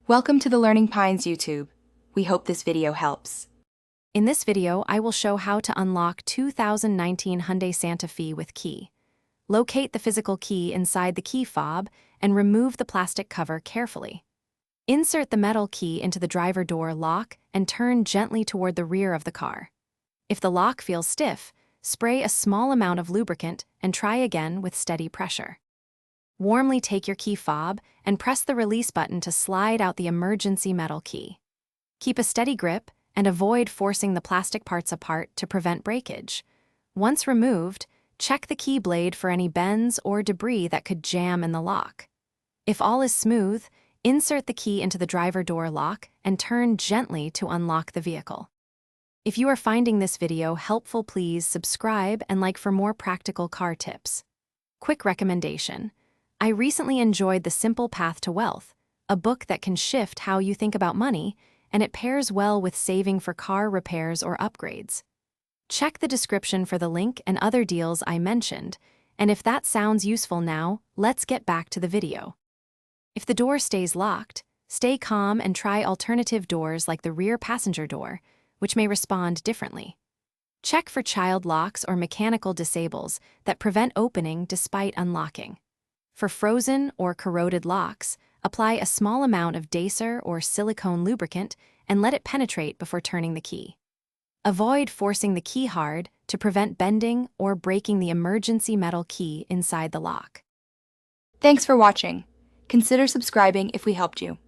Welcome to the Learning Pines YouTube. We hope this video helps. In this video, I will show how to unlock 2019 Hyundai Santa Fe with key. Locate the physical key inside the key fob and remove the plastic cover carefully. Insert the metal key into the driver door lock and turn gently toward the rear of the car. If the lock feels stiff, spray a small amount of lubricant and try again with steady pressure. Warmly take your key fob and press the release button to slide out the emergency metal key. Keep a steady grip and avoid forcing the plastic parts apart to prevent breakage. Once removed, check the key blade for any bends or debris that could jam in the lock. If all is smooth, insert the key into the driver door lock and turn gently to unlock the vehicle. If you are finding this video helpful, please subscribe and like for more practical car tips. Quick recommendation. I recently enjoyed The Simple Path to Wealth, a book that can shift how you think about money, and it pairs well with saving for car repairs or upgrades. Check the description for the link and other deals I mentioned, and if that sounds useful now, let's get back to the video. If the door stays locked, stay calm and try alternative doors like the rear passenger door, which may respond differently. Check for child locks or mechanical disables that prevent opening despite unlocking. For frozen or corroded locks, apply a small amount of Dacer or silicone lubricant and let it penetrate before turning the key. Avoid forcing the key hard to prevent bending or breaking the emergency metal key inside the lock. Thanks for watching. Consider subscribing if we helped you.